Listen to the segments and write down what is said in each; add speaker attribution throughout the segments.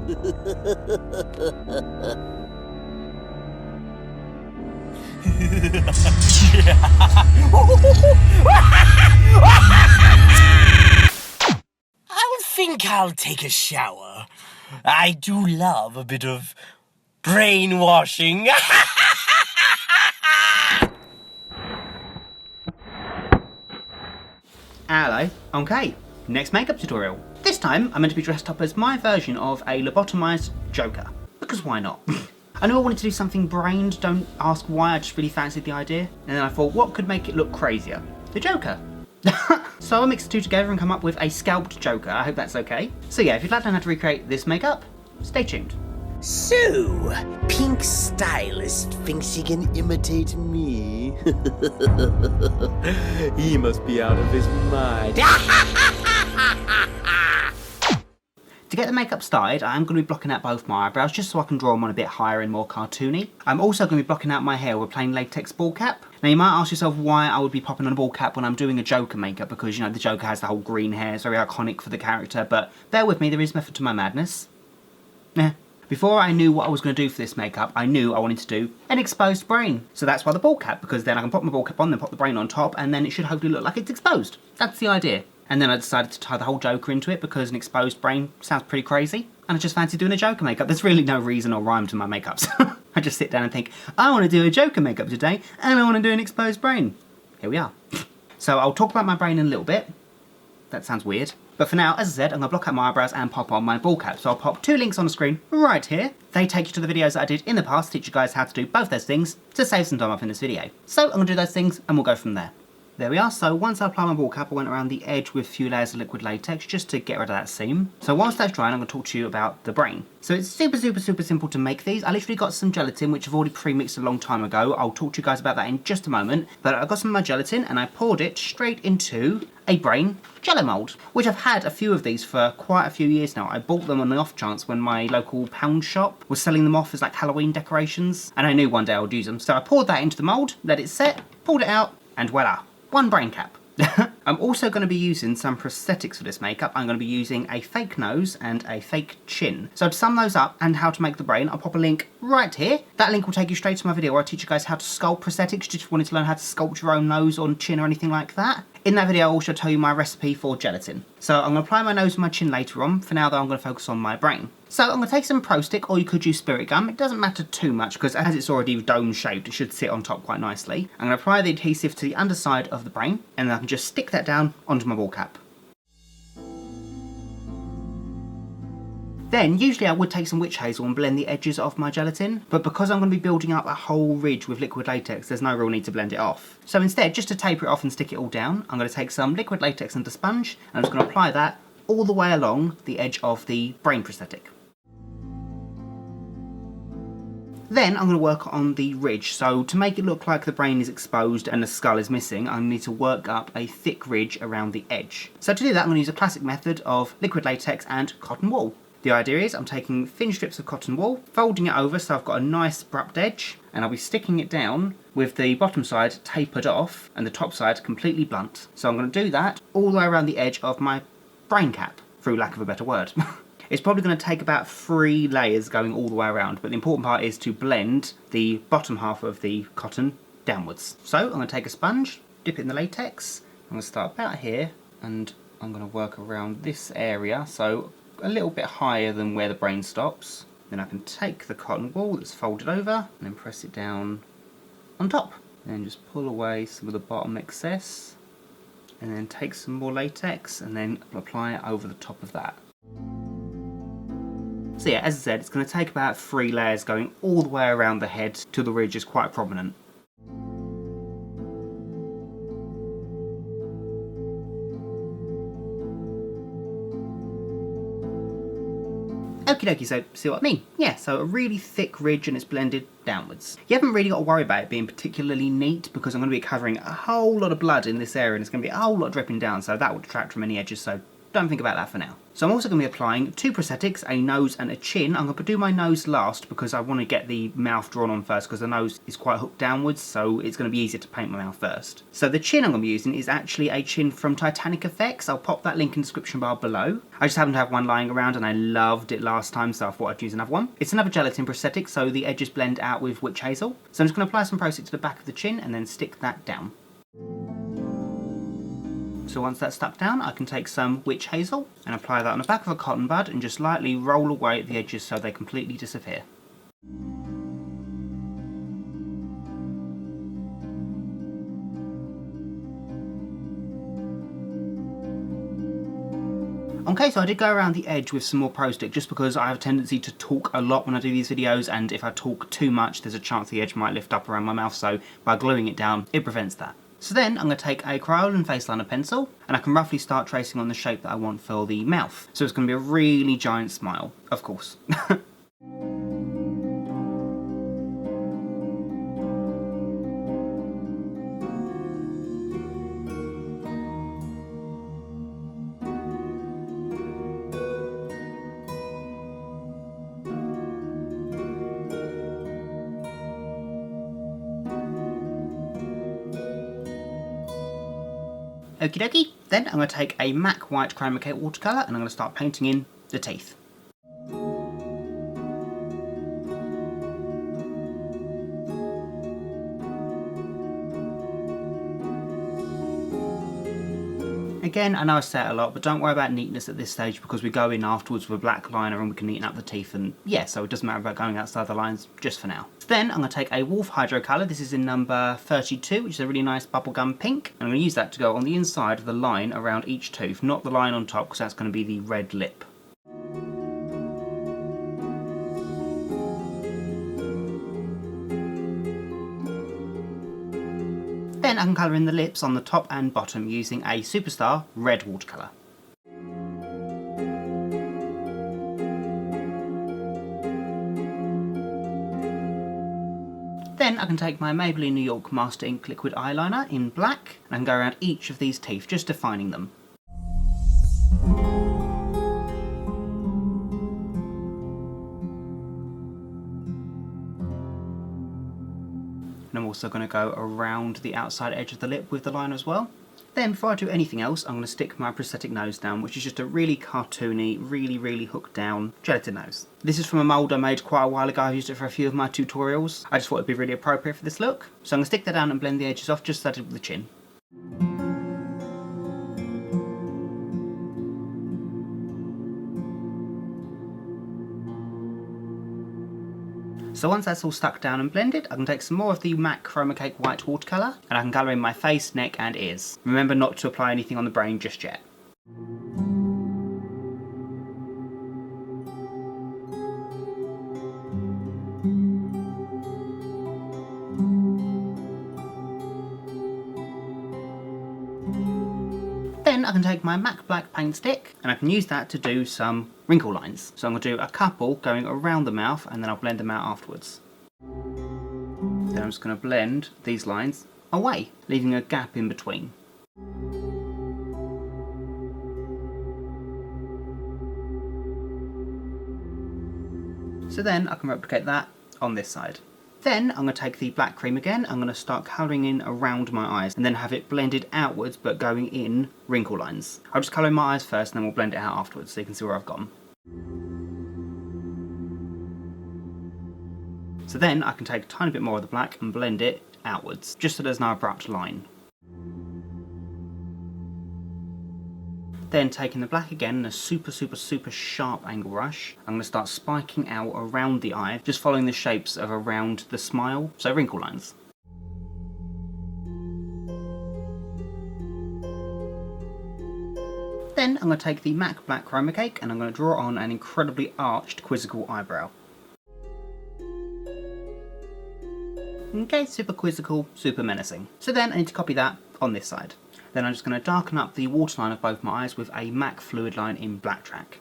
Speaker 1: I think I'll take a shower. I do love a bit of brainwashing.
Speaker 2: Hello, okay, next makeup tutorial. This time I'm meant to be dressed up as my version of a lobotomised Joker, because why not? I knew I wanted to do something brained, don't ask why, I just really fancied the idea. And then I thought, what could make it look crazier? The Joker. So I mixed the two together and come up with a scalped Joker, I hope that's okay. So yeah, if you'd like to know how to recreate this makeup, stay tuned.
Speaker 1: So, Pinkstylist thinks he can imitate me. He must be out of his mind.
Speaker 2: To get the makeup started, I am going to be blocking out both my eyebrows just so I can draw them on a bit higher and more cartoony. I'm also going to be blocking out my hair with a plain latex ball cap. Now you might ask yourself why I would be popping on a ball cap when I'm doing a Joker makeup, because you know the Joker has the whole green hair, it's very iconic for the character, but bear with me, there is method to my madness. Before I knew what I was going to do for this makeup, I knew I wanted to do an exposed brain. So that's why the ball cap, because then I can pop my ball cap on, then pop the brain on top, and then it should hopefully look like it's exposed. That's the idea. And then I decided to tie the whole Joker into it because an exposed brain sounds pretty crazy. And I just fancied doing a Joker makeup. There's really no reason or rhyme to my makeups. I just sit down and think, I want to do a Joker makeup today, and I want to do an exposed brain. Here we are. So I'll talk about my brain in a little bit. That sounds weird. But for now, as I said, I'm going to block out my eyebrows and pop on my ball cap. So I'll pop two links on the screen right here. They take you to the videos that I did in the past to teach you guys how to do both those things to save some time up in this video. So I'm going to do those things and we'll go from there. There we are. So once I applied my ball cap, I went around the edge with a few layers of liquid latex just to get rid of that seam. So whilst that's drying, I'm going to talk to you about the brain. So it's super simple to make these. I literally got some gelatin, which I've already pre-mixed a long time ago. I'll talk to you guys about that in just a moment. But I got some of my gelatin and I poured it straight into a brain jello mould, which I've had a few of these for quite a few years now. I bought them on the off chance when my local pound shop was selling them off as like Halloween decorations, and I knew one day I would use them. So I poured that into the mould, let it set, pulled it out, and voila, one brain cap. I'm also going to be using some prosthetics for this makeup. I'm going to be using a fake nose and a fake chin. So to sum those up and how to make the brain, I'll pop a link right here. That link will take you straight to my video where I teach you guys how to sculpt prosthetics, just if you wanted to learn how to sculpt your own nose or chin or anything like that. In that video I'll also tell you my recipe for gelatin. So I'm going to apply my nose and my chin later on. For now though, I'm going to focus on my brain. So I'm going to take some Pro Stick, or you could use Spirit Gum. It doesn't matter too much because as it's already dome shaped, it should sit on top quite nicely. I'm going to apply the adhesive to the underside of the brain, and then I can just stick that down onto my ball cap. Then, usually I would take some witch hazel and blend the edges of my gelatin, but because I'm going to be building up a whole ridge with liquid latex, there's no real need to blend it off. So instead, just to taper it off and stick it all down, I'm going to take some liquid latex and a sponge, and I'm just going to apply that all the way along the edge of the brain prosthetic. Then I'm going to work on the ridge. So to make it look like the brain is exposed and the skull is missing, I need to work up a thick ridge around the edge. So to do that, I'm going to use a classic method of liquid latex and cotton wool. The idea is I'm taking thin strips of cotton wool, folding it over so I've got a nice abrupt edge, and I'll be sticking it down with the bottom side tapered off and the top side completely blunt. So I'm going to do that all the way around the edge of my brain cap, through lack of a better word. It's probably going to take about 3 layers going all the way around, but the important part is to blend the bottom half of the cotton downwards. So I'm going to take a sponge, dip it in the latex, I'm going to start about here, and I'm going to work around this area, so a little bit higher than where the brain stops. Then I can take the cotton wool that's folded over, and then press it down on top. And then just pull away some of the bottom excess, and then take some more latex, and then apply it over the top of that. So yeah, as I said, it's going to take about 3 layers going all the way around the head till the ridge is quite prominent. Okie dokie, so see what I mean? Yeah, so a really thick ridge and it's blended downwards. You haven't really got to worry about it being particularly neat because I'm going to be covering a whole lot of blood in this area and it's going to be a whole lot dripping down, so that will detract from any edges, so don't think about that for now. So I'm also going to be applying 2 prosthetics, a nose and a chin. I'm going to do my nose last because I want to get the mouth drawn on first because the nose is quite hooked downwards, so it's going to be easier to paint my mouth first. So the chin I'm going to be using is actually a chin from Titanic Effects. I'll pop that link in the description bar below. I just happen to have one lying around and I loved it last time, so I thought I'd use another one. It's another gelatin prosthetic, so the edges blend out with witch hazel. So I'm just going to apply some prosthetic to the back of the chin and then stick that down. So once that's stuck down, I can take some witch hazel and apply that on the back of a cotton bud and just lightly roll away at the edges so they completely disappear. Okay, so I did go around the edge with some more Pro Stick just because I have a tendency to talk a lot when I do these videos, and if I talk too much there's a chance the edge might lift up around my mouth, so by gluing it down it prevents that. So then I'm going to take a Kryolan face liner pencil and I can roughly start tracing on the shape that I want for the mouth. So it's going to be a really giant smile, of course. Okie dokie, then I'm going to take a M.A.C white chroma key watercolour and I'm going to start painting in the teeth. Again, I know I say it a lot, but don't worry about neatness at this stage because we go in afterwards with a black liner and we can neaten up the teeth, and yeah, so it doesn't matter about going outside the lines just for now. Then I'm going to take a Wolfe Hydrocolor, this is in number 32, which is a really nice bubblegum pink. I'm going to use that to go on the inside of the line around each tooth, not the line on top because that's going to be the red lip. Then I can colour in the lips on the top and bottom using a Superstar red watercolour. Then I can take my Maybelline New York Master Ink Liquid Eyeliner in black and I can go around each of these teeth, just defining them. And I'm also going to go around the outside edge of the lip with the liner as well. Then before I do anything else, I'm going to stick my prosthetic nose down, which is just a really cartoony, really hooked down gelatin nose. This is from a mould I made quite a while ago. I've used it for a few of my tutorials. I just thought it'd be really appropriate for this look. So I'm going to stick that down and blend the edges off just as I did with the chin. So once that's all stuck down and blended, I can take some more of the M.A.C Chroma Cake White Watercolour and I can colour in my face, neck and ears. Remember not to apply anything on the brain just yet. Then I can take my M.A.C Black Paint Stick and I can use that to do some wrinkle lines. So I'm going to do a couple going around the mouth and then I'll blend them out afterwards. Then I'm just going to blend these lines away, leaving a gap in between. So then I can replicate that on this side. Then I'm going to take the black cream again, I'm going to start colouring in around my eyes and then have it blended outwards but going in wrinkle lines. I'll just colour in my eyes first and then we'll blend it out afterwards so you can see where I've gone. So then I can take a tiny bit more of the black and blend it outwards, just so there's no abrupt line. Then taking the black again in a super sharp angle brush, I'm going to start spiking out around the eye, just following the shapes of around the smile, so wrinkle lines. Then I'm going to take the M.A.C Black Chroma Cake and I'm going to draw on an incredibly arched quizzical eyebrow. Okay, super quizzical, super menacing. So then I need to copy that on this side. Then I'm just going to darken up the waterline of both my eyes with a M.A.C fluid line in Black Track.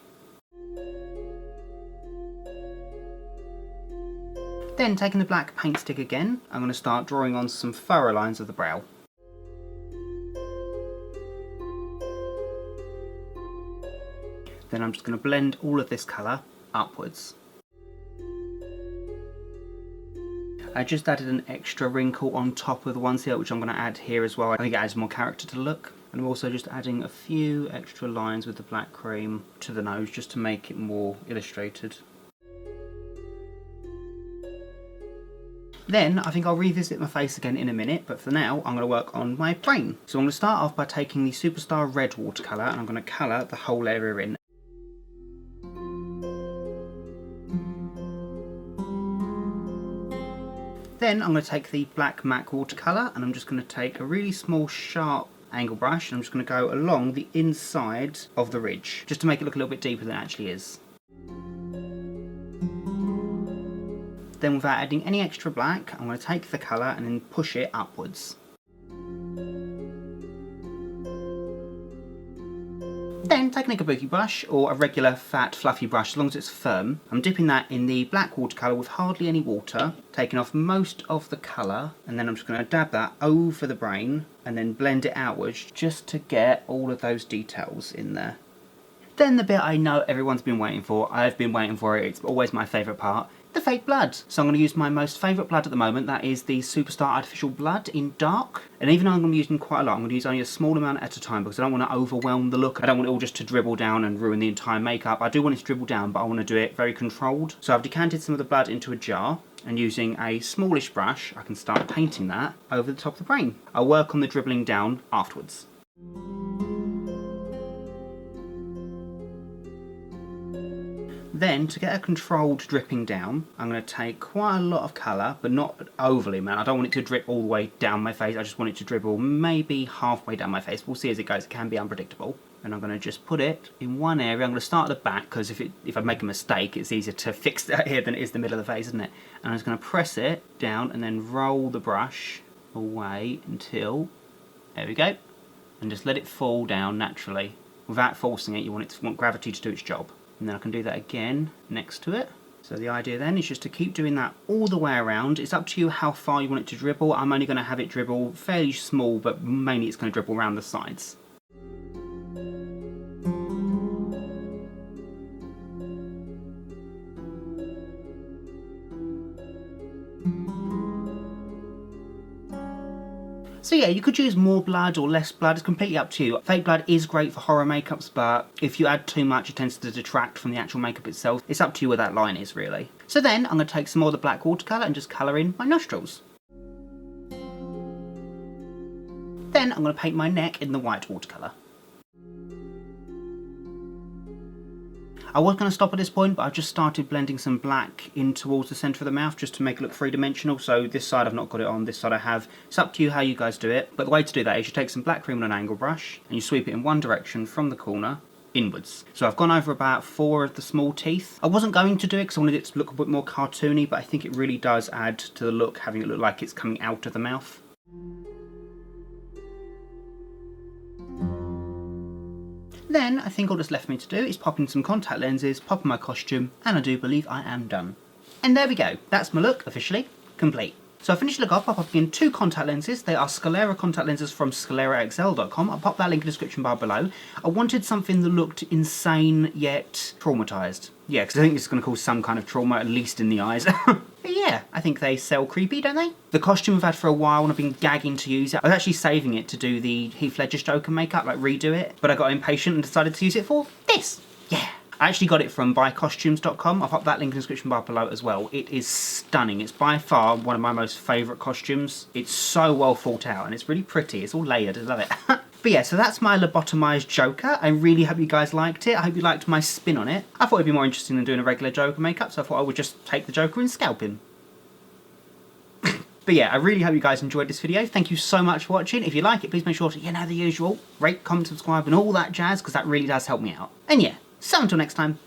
Speaker 2: Then taking the black paint stick again, I'm going to start drawing on some furrow lines of the brow. Then I'm just going to blend all of this colour upwards. I just added an extra wrinkle on top of the ones here, which I'm going to add here as well. I think it adds more character to the look. And I'm also just adding a few extra lines with the black cream to the nose just to make it more illustrated. Then I think I'll revisit my face again in a minute, but for now I'm going to work on my brain. So I'm going to start off by taking the Superstar Red watercolour and I'm going to colour the whole area in. Then I'm going to take the black MAC watercolour and I'm just going to take a really small sharp angle brush and I'm just going to go along the inside of the ridge just to make it look a little bit deeper than it actually is. Then without adding any extra black, I'm going to take the colour and then push it upwards. Then taking a kabuki brush or a regular fat fluffy brush, as long as it's firm, I'm dipping that in the black watercolour with hardly any water, taking off most of the colour, and then I'm just going to dab that over the brain and then blend it outwards just to get all of those details in there. Then the bit I know everyone's been waiting for, I've been waiting for it, it's always my favourite part, the fake blood. So I'm going to use my most favourite blood at the moment, that is the Superstar Artificial Blood in dark. And even though I'm going to be using quite a lot, I'm going to use only a small amount at a time because I don't want to overwhelm the look. I don't want it all just to dribble down and ruin the entire makeup. I do want it to dribble down, but I want to do it very controlled. So I've decanted some of the blood into a jar, and using a smallish brush, I can start painting that over the top of the brain. I'll work on the dribbling down afterwards. Then, to get a controlled dripping down, I'm going to take quite a lot of colour, but not overly, man. I don't want it to drip all the way down my face. I just want it to dribble maybe halfway down my face. We'll see as it goes. It can be unpredictable. And I'm going to just put it in one area. I'm going to start at the back, because if I make a mistake, it's easier to fix that here than it is the middle of the face, isn't it? And I'm just going to press it down and then roll the brush away until, there we go, and just let it fall down naturally. Without forcing it, you want gravity to do its job. And then I can do that again next to it. So the idea then is just to keep doing that all the way around. It's up to you how far you want it to dribble. I'm only going to have it dribble fairly small, but mainly it's going to dribble around the sides. So yeah, you could use more blood or less blood, it's completely up to you. Fake blood is great for horror makeups, but if you add too much, it tends to detract from the actual makeup itself. It's up to you where that line is, really. So then, I'm going to take some more of the black watercolour and just colour in my nostrils. Then, I'm going to paint my neck in the white watercolour. I was going to stop at this point, but I've just started blending some black in towards the centre of the mouth just to make it look three-dimensional. So this side I've not got it on, this side I have. It's up to you how you guys do it. But the way to do that is you take some black cream on an angle brush and you sweep it in one direction from the corner inwards. So I've gone over about 4 of the small teeth. I wasn't going to do it because I wanted it to look a bit more cartoony, but I think it really does add to the look, having it look like it's coming out of the mouth. Then I think all that's left for me to do is pop in some contact lenses, pop in my costume, and I do believe I am done. And there we go, that's my look officially complete. So I finished the look off by popping in 2 contact lenses. They are Sclera contact lenses from scleraxl.com. I'll pop that link in the description bar below. I wanted something that looked insane yet traumatised. Yeah, because I think it's going to cause some kind of trauma, at least in the eyes. But yeah, I think they sell creepy, don't they? The costume I've had for a while and I've been gagging to use it. I was actually saving it to do the Heath Ledger's Joker makeup, like redo it. But I got impatient and decided to use it for this. Yeah. I actually got it from buycostumes.com. I'll pop that link in the description bar below as well. It is stunning. It's by far one of my most favourite costumes. It's so well thought out and it's really pretty. It's all layered. I love it. But yeah, so that's my lobotomised Joker. I really hope you guys liked it. I hope you liked my spin on it. I thought it'd be more interesting than doing a regular Joker makeup, so I thought I would just take the Joker and scalp him. But yeah, I really hope you guys enjoyed this video. Thank you so much for watching. If you like it, please make sure to, you know, the usual, rate, comment, subscribe and all that jazz, because that really does help me out. And yeah, so until next time,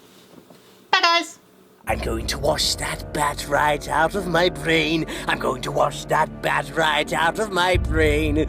Speaker 2: bye guys!
Speaker 1: I'm going to wash that bat right out of my brain. I'm going to wash that bat right out of my brain.